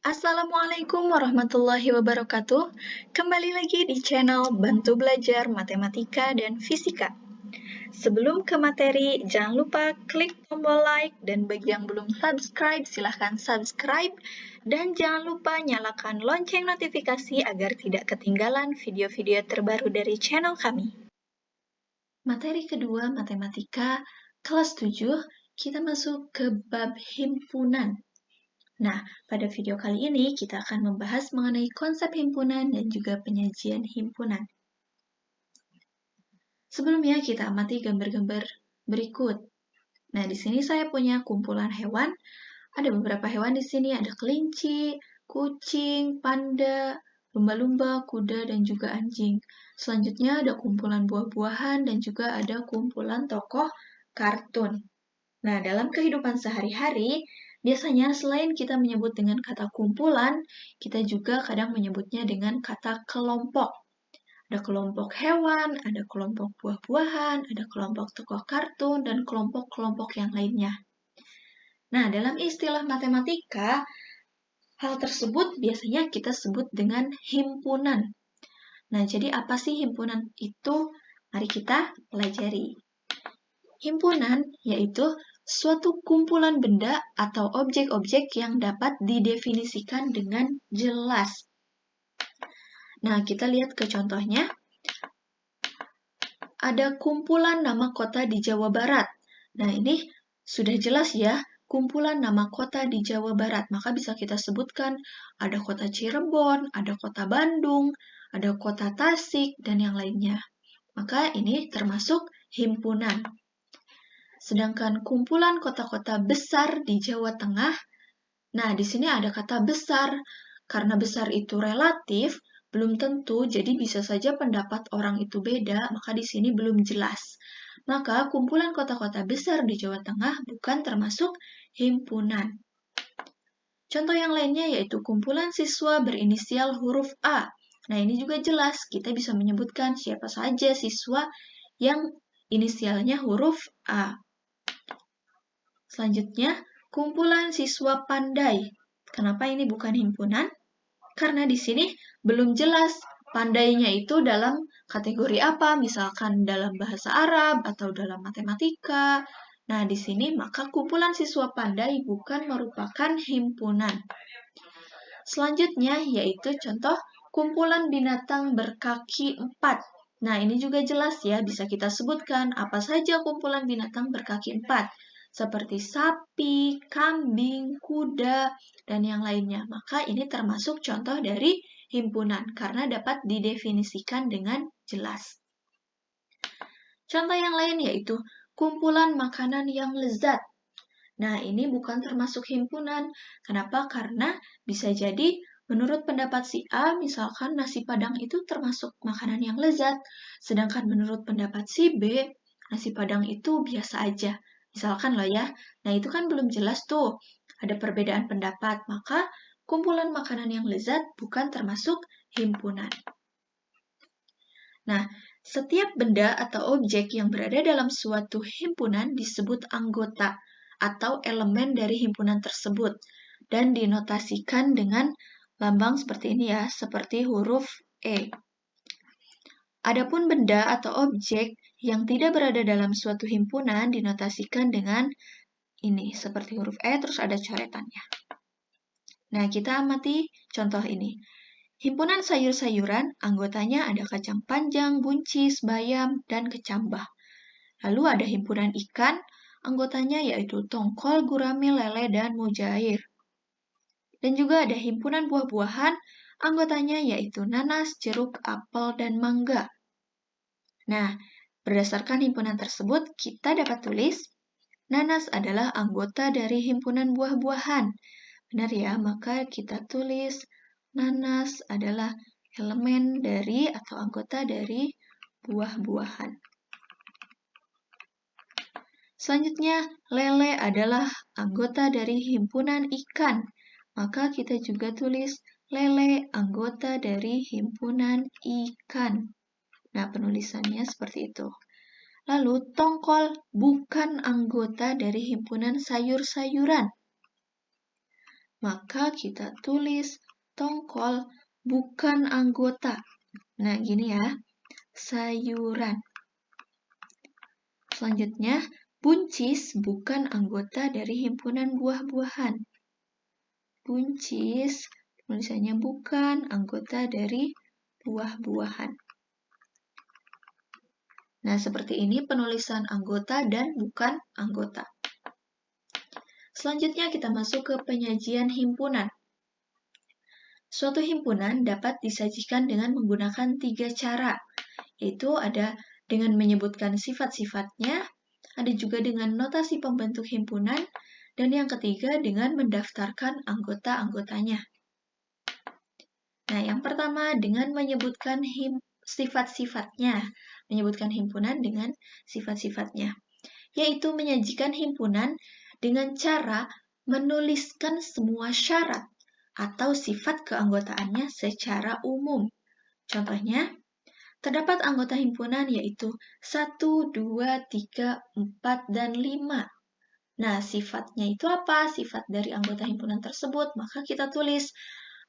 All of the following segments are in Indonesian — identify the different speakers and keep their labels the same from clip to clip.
Speaker 1: Assalamualaikum warahmatullahi wabarakatuh. Kembali lagi di channel Bantu Belajar Matematika dan Fisika. Sebelum ke materi, jangan lupa klik tombol like, dan bagi yang belum subscribe, silahkan subscribe. Dan jangan lupa nyalakan lonceng notifikasi agar tidak ketinggalan video-video terbaru dari channel kami. Materi kedua, Matematika, kelas 7, kita masuk ke bab himpunan. Nah, pada video kali ini kita akan membahas mengenai konsep himpunan dan juga penyajian himpunan. Sebelumnya kita amati gambar-gambar berikut. Nah, di sini saya punya kumpulan hewan. Ada beberapa hewan di sini, ada kelinci, kucing, panda, lumba-lumba, kuda, dan juga anjing. Selanjutnya ada kumpulan buah-buahan dan juga ada kumpulan tokoh kartun. Nah, dalam kehidupan sehari-hari, biasanya selain kita menyebut dengan kata kumpulan, kita juga kadang menyebutnya dengan kata kelompok. Ada kelompok hewan, ada kelompok buah-buahan, ada kelompok tokoh kartun, dan kelompok-kelompok yang lainnya. Nah, dalam istilah matematika, hal tersebut biasanya kita sebut dengan himpunan. Nah, jadi apa sih himpunan itu? Mari kita pelajari. Himpunan yaitu suatu kumpulan benda atau objek-objek yang dapat didefinisikan dengan jelas. Nah, kita lihat ke contohnya. Ada kumpulan nama kota di Jawa Barat. Nah, ini sudah jelas ya, kumpulan nama kota di Jawa Barat. Maka bisa kita sebutkan ada kota Cirebon, ada kota Bandung, ada kota Tasik, dan yang lainnya. Maka ini termasuk himpunan. Sedangkan kumpulan kota-kota besar di Jawa Tengah, nah di sini ada kata besar. Karena besar itu relatif, belum tentu, jadi bisa saja pendapat orang itu beda, maka di sini belum jelas. Maka kumpulan kota-kota besar di Jawa Tengah bukan termasuk himpunan. Contoh yang lainnya yaitu kumpulan siswa berinisial huruf A. Nah ini juga jelas, kita bisa menyebutkan siapa saja siswa yang inisialnya huruf A. Selanjutnya, kumpulan siswa pandai. Kenapa ini bukan himpunan? Karena di sini belum jelas pandainya itu dalam kategori apa, misalkan dalam bahasa Arab atau dalam matematika. Nah, di sini maka kumpulan siswa pandai bukan merupakan himpunan. Selanjutnya yaitu contoh kumpulan binatang berkaki 4. Nah, ini juga jelas ya, bisa kita sebutkan apa saja kumpulan binatang berkaki 4. Seperti sapi, kambing, kuda, dan yang lainnya. Maka ini termasuk contoh dari himpunan karena dapat didefinisikan dengan jelas. Contoh yang lain yaitu kumpulan makanan yang lezat. Nah, ini bukan termasuk himpunan. Kenapa? Karena bisa jadi menurut pendapat si A, misalkan nasi Padang itu termasuk makanan yang lezat. Sedangkan menurut pendapat si B, nasi Padang itu biasa aja. Misalkan loh ya. Nah, itu kan belum jelas tuh. Ada perbedaan pendapat. Maka kumpulan makanan yang lezat bukan termasuk himpunan. Nah, setiap benda atau objek yang berada dalam suatu himpunan disebut anggota atau elemen dari himpunan tersebut dan dinotasikan dengan lambang seperti ini ya, seperti huruf E. Adapun benda atau objek yang tidak berada dalam suatu himpunan dinotasikan dengan ini, seperti huruf E, terus ada coretannya. Nah, kita amati contoh ini. Himpunan sayur-sayuran, anggotanya ada kacang panjang, buncis, bayam, dan kecambah. Lalu ada himpunan ikan, anggotanya yaitu tongkol, gurame, lele, dan mujair. Dan juga ada himpunan buah-buahan, anggotanya yaitu nanas, jeruk, apel, dan mangga. Nah, berdasarkan himpunan tersebut, kita dapat tulis, nanas adalah anggota dari himpunan buah-buahan. Benar ya, maka kita tulis, nanas adalah elemen dari atau anggota dari buah-buahan. Selanjutnya, lele adalah anggota dari himpunan ikan. Maka kita juga tulis lele anggota dari himpunan ikan. Nah, penulisannya seperti itu. Lalu, tongkol bukan anggota dari himpunan sayur-sayuran. maka kita tulis tongkol bukan anggota. Nah, gini ya, sayuran. Selanjutnya, buncis bukan anggota dari himpunan buah-buahan. Buncis, tulisannya bukan anggota dari buah-buahan. Nah, seperti ini penulisan anggota dan bukan anggota. Selanjutnya kita masuk ke penyajian himpunan. Suatu himpunan dapat disajikan dengan menggunakan 3 cara, yaitu ada dengan menyebutkan sifat-sifatnya, ada juga dengan notasi pembentuk himpunan, dan yang ketiga dengan mendaftarkan anggota-anggotanya. Nah, yang pertama dengan menyebutkan sifat-sifatnya, menyebutkan himpunan dengan sifat-sifatnya, yaitu menyajikan himpunan dengan cara menuliskan semua syarat atau sifat keanggotaannya secara umum. Contohnya, terdapat anggota himpunan yaitu 1, 2, 3, 4, dan 5. Nah, sifatnya itu apa? Sifat dari anggota himpunan tersebut, maka kita tulis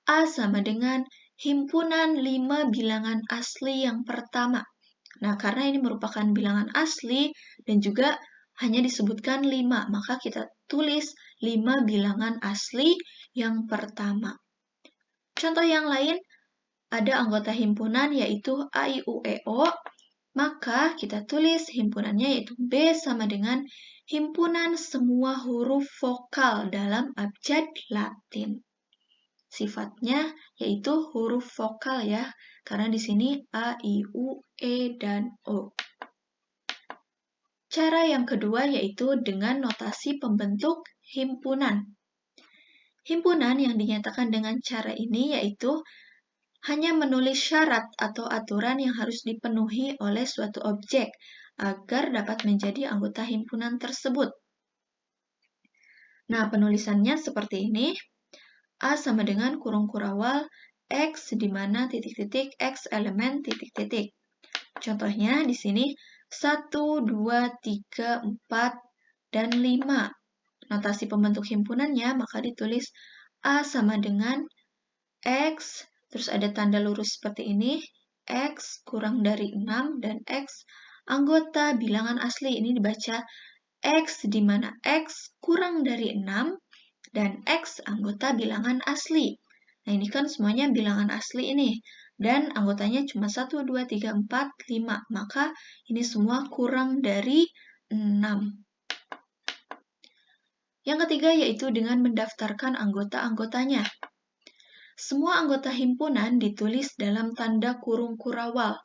Speaker 1: A sama dengan himpunan 5 bilangan asli yang pertama. Nah, karena ini merupakan bilangan asli dan juga hanya disebutkan 5, maka kita tulis 5 bilangan asli yang pertama. Contoh yang lain, ada anggota himpunan yaitu A, I, U, E, O, maka kita tulis himpunannya yaitu B sama dengan himpunan semua huruf vokal dalam abjad Latin. Sifatnya yaitu huruf vokal ya, karena di sini A, I, U, E, dan O. Cara yang kedua yaitu dengan notasi pembentuk himpunan. Himpunan yang dinyatakan dengan cara ini yaitu hanya menulis syarat atau aturan yang harus dipenuhi oleh suatu objek agar dapat menjadi anggota himpunan tersebut. Nah, penulisannya seperti ini. A sama dengan kurung kurawal X di mana titik-titik X elemen titik-titik. Contohnya di sini 1, 2, 3, 4, dan 5. Notasi pembentuk himpunannya maka ditulis A sama dengan X, terus ada tanda lurus seperti ini, X kurang dari 6, dan X anggota bilangan asli. Ini dibaca X di mana X kurang dari 6, dan X anggota bilangan asli. Nah, ini kan semuanya bilangan asli ini. Dan anggotanya cuma 1, 2, 3, 4, 5. Maka ini semua kurang dari 6. Yang ketiga yaitu dengan mendaftarkan anggota-anggotanya. Semua anggota himpunan ditulis dalam tanda kurung kurawal,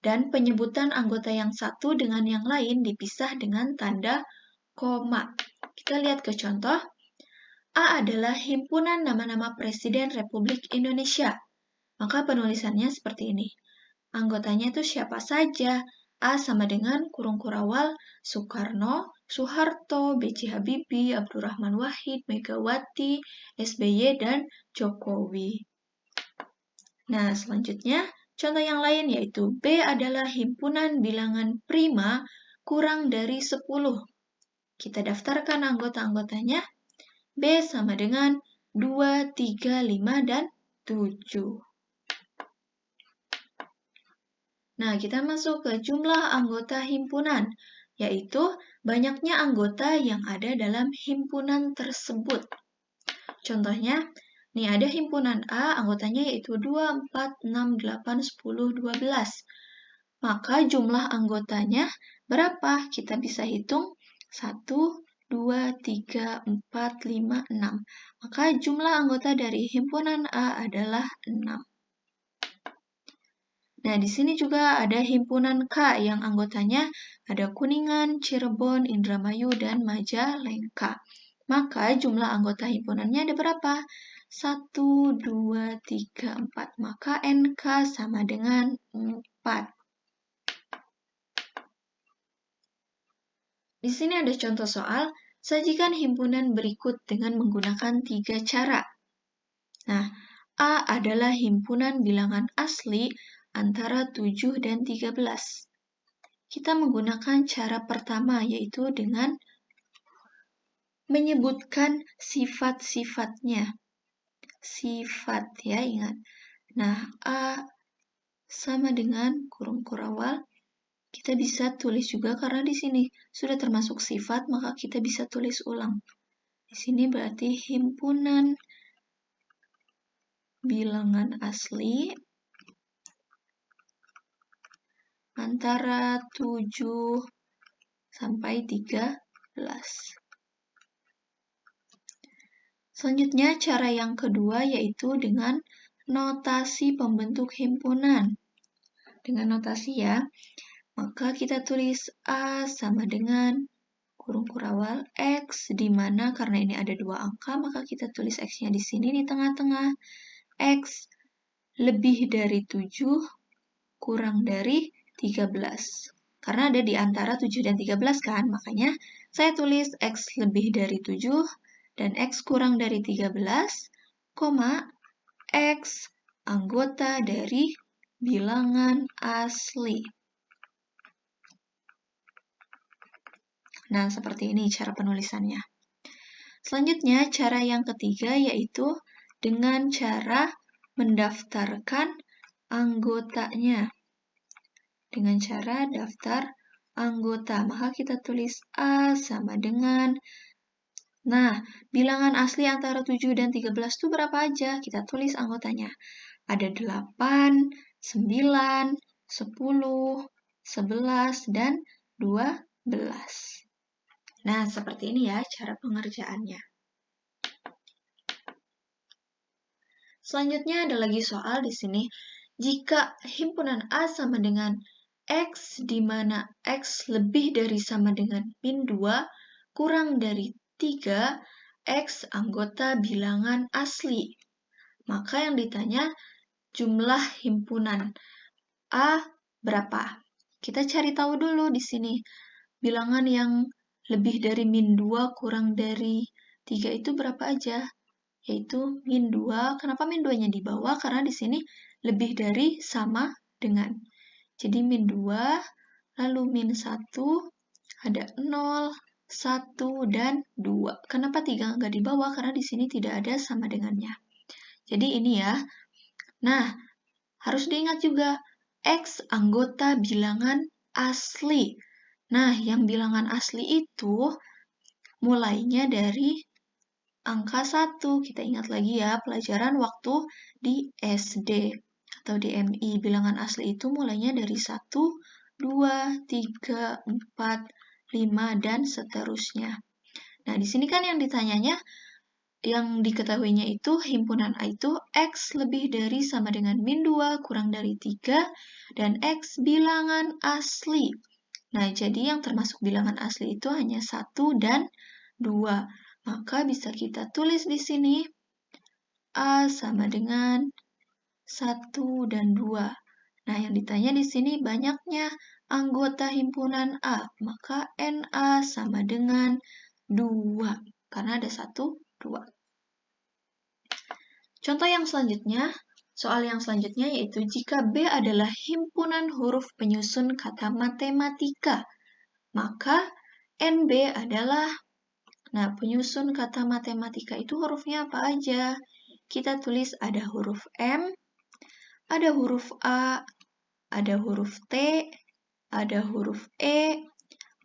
Speaker 1: dan penyebutan anggota yang satu dengan yang lain dipisah dengan tanda koma. Kita lihat ke contoh. A adalah himpunan nama-nama Presiden Republik Indonesia. Maka penulisannya seperti ini. Anggotanya itu siapa saja? A sama dengan kurung kurawal Soekarno, Soeharto, B.J. Habibie, Abdurrahman Wahid, Megawati, SBY, dan Jokowi. Nah, selanjutnya contoh yang lain yaitu B adalah himpunan bilangan prima kurang dari 10. Kita daftarkan anggota-anggotanya. B sama dengan 2, 3, 5, dan 7. Nah, kita masuk ke jumlah anggota himpunan, yaitu banyaknya anggota yang ada dalam himpunan tersebut. Contohnya, nih ada himpunan A, anggotanya yaitu 2, 4, 6, 8, 10, 12. Maka jumlah anggotanya berapa? Kita bisa hitung 1, 2, 3, 4, 5, 6. Maka jumlah anggota dari himpunan A adalah 6. Nah, di sini juga ada himpunan K yang anggotanya ada Kuningan, Cirebon, Indramayu, dan Majalengka. Maka jumlah anggota himpunannya ada berapa? 1, 2, 3, 4. Maka NK sama dengan 4. Di sini ada contoh soal, sajikan himpunan berikut dengan menggunakan 3 cara. Nah, A adalah himpunan bilangan asli antara 7 dan 13. Kita menggunakan cara pertama, yaitu dengan menyebutkan sifat-sifatnya. sifat ya, ingat. Nah, A sama dengan kurung kurawal. Kita bisa tulis juga karena di sini sudah termasuk sifat, maka kita bisa tulis ulang. Di sini berarti himpunan bilangan asli antara 7 sampai 13. Selanjutnya, cara yang kedua yaitu dengan notasi pembentuk himpunan. Dengan notasi ya, maka kita tulis A sama dengan kurung kurawal X, di mana karena ini ada 2 angka, maka kita tulis X-nya di sini di tengah-tengah. X lebih dari 7 kurang dari 13. Karena ada di antara 7 dan 13 kan, makanya saya tulis X lebih dari 7 dan X kurang dari 13, X anggota dari bilangan asli. Nah, seperti ini cara penulisannya. Selanjutnya, cara yang ketiga yaitu dengan cara mendaftarkan anggotanya. Dengan cara daftar anggota, maka kita tulis A sama dengan, nah, bilangan asli antara 7 dan 13 itu berapa aja? Kita tulis anggotanya. Ada 8, 9, 10, 11, dan 12. Nah, seperti ini ya cara pengerjaannya. Selanjutnya ada lagi soal di sini. Jika himpunan A sama dengan X, di mana X lebih dari sama dengan min 2, kurang dari 3, X anggota bilangan asli. Maka yang ditanya jumlah himpunan A berapa? Kita cari tahu dulu di sini. Bilangan yang lebih dari min 2 kurang dari 3 itu berapa aja? Yaitu min 2. Kenapa min 2-nya di bawah? Karena di sini lebih dari sama dengan. Jadi min 2, lalu min 1, ada 0, 1, dan 2. Kenapa 3 nggak di bawah? Karena di sini tidak ada sama dengannya. Jadi ini ya. Nah, harus diingat juga, X anggota bilangan asli. Nah, yang bilangan asli itu mulainya dari angka 1. Kita ingat lagi ya, pelajaran waktu di SD atau di MI. Bilangan asli itu mulainya dari 1, 2, 3, 4, 5, dan seterusnya. Nah, di sini kan yang ditanyanya, yang diketahuinya itu himpunan A itu X lebih dari sama dengan min 2 kurang dari 3, dan X bilangan asli. Nah, jadi yang termasuk bilangan asli itu hanya 1 dan 2. Maka bisa kita tulis di sini A sama dengan 1 dan 2. Nah, yang ditanya di sini banyaknya anggota himpunan A. Maka NA sama dengan 2. Karena ada 1, 2. Contoh yang selanjutnya, soal yang selanjutnya yaitu jika B adalah himpunan huruf penyusun kata matematika, maka NB adalah, nah, penyusun kata matematika itu hurufnya apa aja? Kita tulis ada huruf M, ada huruf A, ada huruf T, ada huruf E,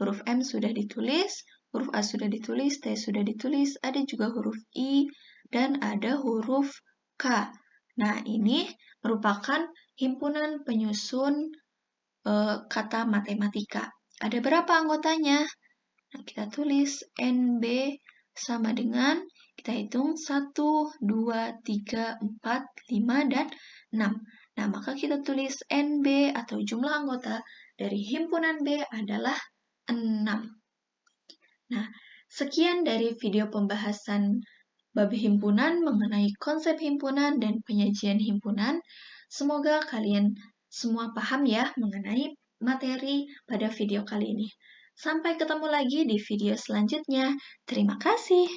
Speaker 1: huruf M sudah ditulis, huruf A sudah ditulis, T sudah ditulis, ada juga huruf I, dan ada huruf K. Nah, ini merupakan himpunan penyusun kata matematika. Ada berapa anggotanya? Nah, kita tulis NB sama dengan, kita hitung 1, 2, 3, 4, 5, dan 6. Nah, maka kita tulis NB atau jumlah anggota dari himpunan B adalah 6. Nah, sekian dari video pembahasan bab himpunan mengenai konsep himpunan dan penyajian himpunan. Semoga kalian semua paham ya mengenai materi pada video kali ini. Sampai ketemu lagi di video selanjutnya. Terima kasih.